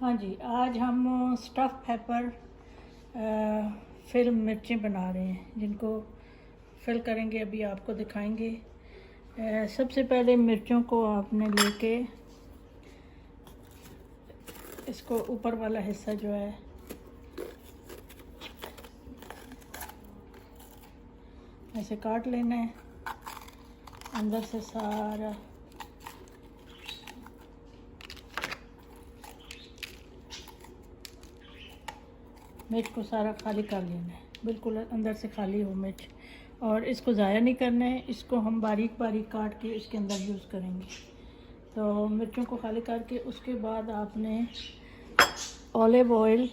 हाँ जी, आज हम स्टफ़ पेपर फिल मिर्चें बना रहे हैं, जिनको फिल करेंगे अभी आपको दिखाएंगे। सबसे पहले मिर्चों को आपने लेके इसको ऊपर वाला हिस्सा जो है ऐसे काट लेना है, अंदर से सारा मिर्च को सारा खाली कर लेना है, बिल्कुल अंदर से खाली हो मिर्च। और इसको ज़ाया नहीं करना है, इसको हम बारीक बारीक काट के इसके अंदर यूज़ करेंगे। तो मिर्चों को खाली करके उसके बाद आपने ऑलिव ऑयल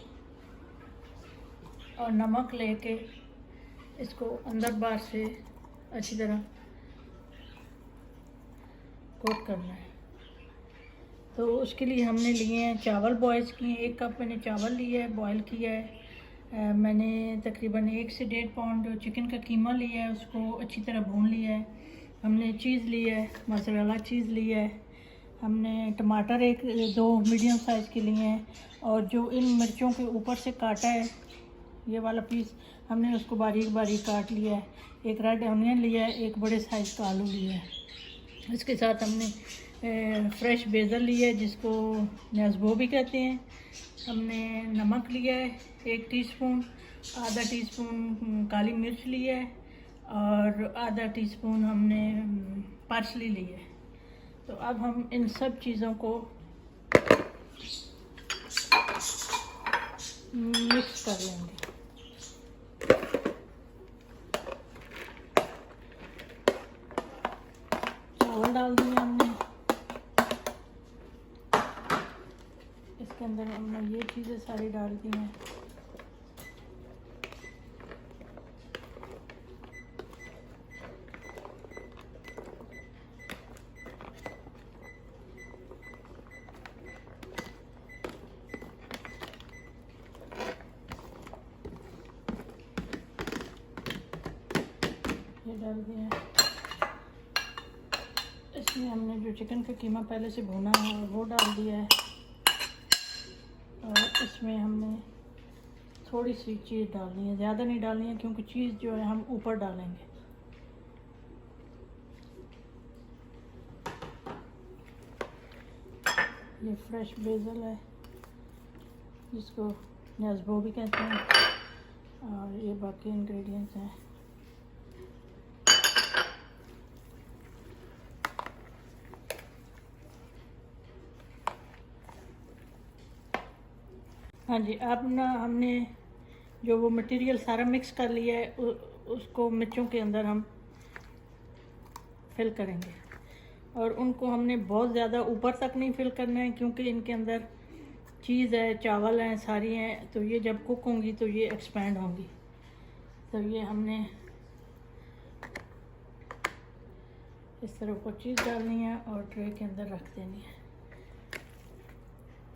और नमक लेके इसको अंदर बाहर से अच्छी तरह कोट करना है। तो उसके लिए हमने लिए हैं चावल बॉयल किए, 1 कप मैंने चावल लिया है, बॉयल किया है। मैंने तकरीबन 1 से 1.5 पाउंड चिकन का कीमा लिया है, उसको अच्छी तरह भून लिया है। हमने चीज़ लिया है, मोज़रेला चीज़ लिया है। हमने टमाटर 1-2 मीडियम साइज़ के लिए हैं। और जो इन मिर्चों के ऊपर से काटा है ये वाला पीस, हमने उसको बारीक बारीक काट लिया है। 1 रेड ऑनियन लिया है, 1 बड़े साइज़ का आलू लिया है। इसके साथ हमने फ्रेश बेसल लिया है, जिसको न्याज़बो भी कहते हैं। हमने नमक लिया है 1 टीस्पून, आधा टीस्पून काली मिर्च लिया है और आधा टीस्पून हमने पार्सली लिया है। तो अब हम इन सब चीज़ों को मिक्स कर लेंगे। चावल डाल दिए हमने, इसके अंदर हमने ये चीज़ें सारी डाल दी हैं। ये डाल दिए हैं। इसमें हमने जो चिकन का कीमा पहले से भुना है वो डाल दिया है। और इसमें हमने थोड़ी सी चीज़ डालनी है, ज़्यादा नहीं डालनी है, क्योंकि चीज़ जो है हम ऊपर डालेंगे। ये फ्रेश बेसल है, जिसको न्याज़बो भी कहते हैं। और ये बाकी इंग्रेडिएंट्स हैं। हाँ जी, अब ना हमने जो वो मटेरियल सारा मिक्स कर लिया है उसको मिर्चों के अंदर हम फिल करेंगे। और उनको हमने बहुत ज़्यादा ऊपर तक नहीं फिल करना है, क्योंकि इनके अंदर चीज़ है, चावल हैं, सारी हैं। तो ये जब कुक होंगी तो ये एक्सपैंड होंगी। तो ये हमने इस तरह ऊपर चीज़ डालनी है और ट्रे के अंदर रख देनी है।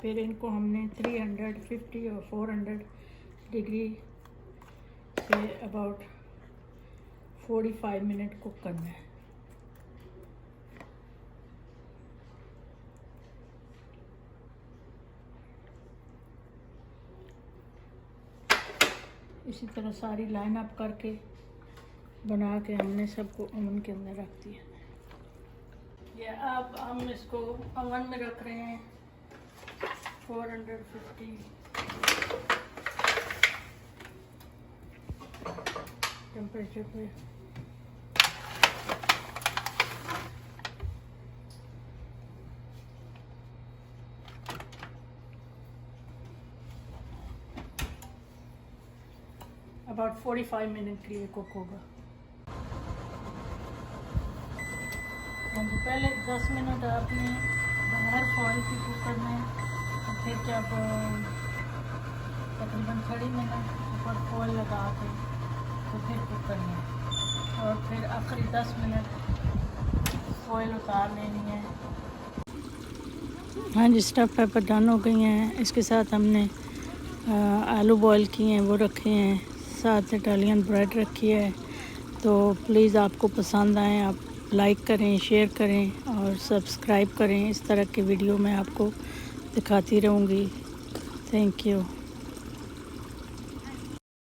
फिर इनको हमने 350 और 400 degree say about 45 minute cook करना है। इसी तरह सारी लाइन अप करके बना के हमने सबको ओवन के अंदर रख दिया। ये अब हम इसको ओवन में रख रहे हैं 450 टेम्परेचर पे। अबाउट 45 मिनट के लिए कुक होगा। पहले 10 मिनट आपने बगैर फॉइल की कुक करना है। और फिर जब तकरीबन 30 मिनट ऊपर फॉइल लगा के तो फिर कुक करना है। और फिर आखिरी 10 मिनट फॉइल उतार लेनी है। हाँ जी, स्टफ़ पेपर डन हो गई हैं। इसके साथ हमने आलू बॉयल किए हैं, वो रखे हैं। साथ इटालियन ब्रेड रखी है। तो प्लीज़ आपको पसंद आए, आप लाइक करें, शेयर करें और सब्सक्राइब करें। इस तरह के वीडियो मैं आपको दिखाती रहूँगी। Thank you.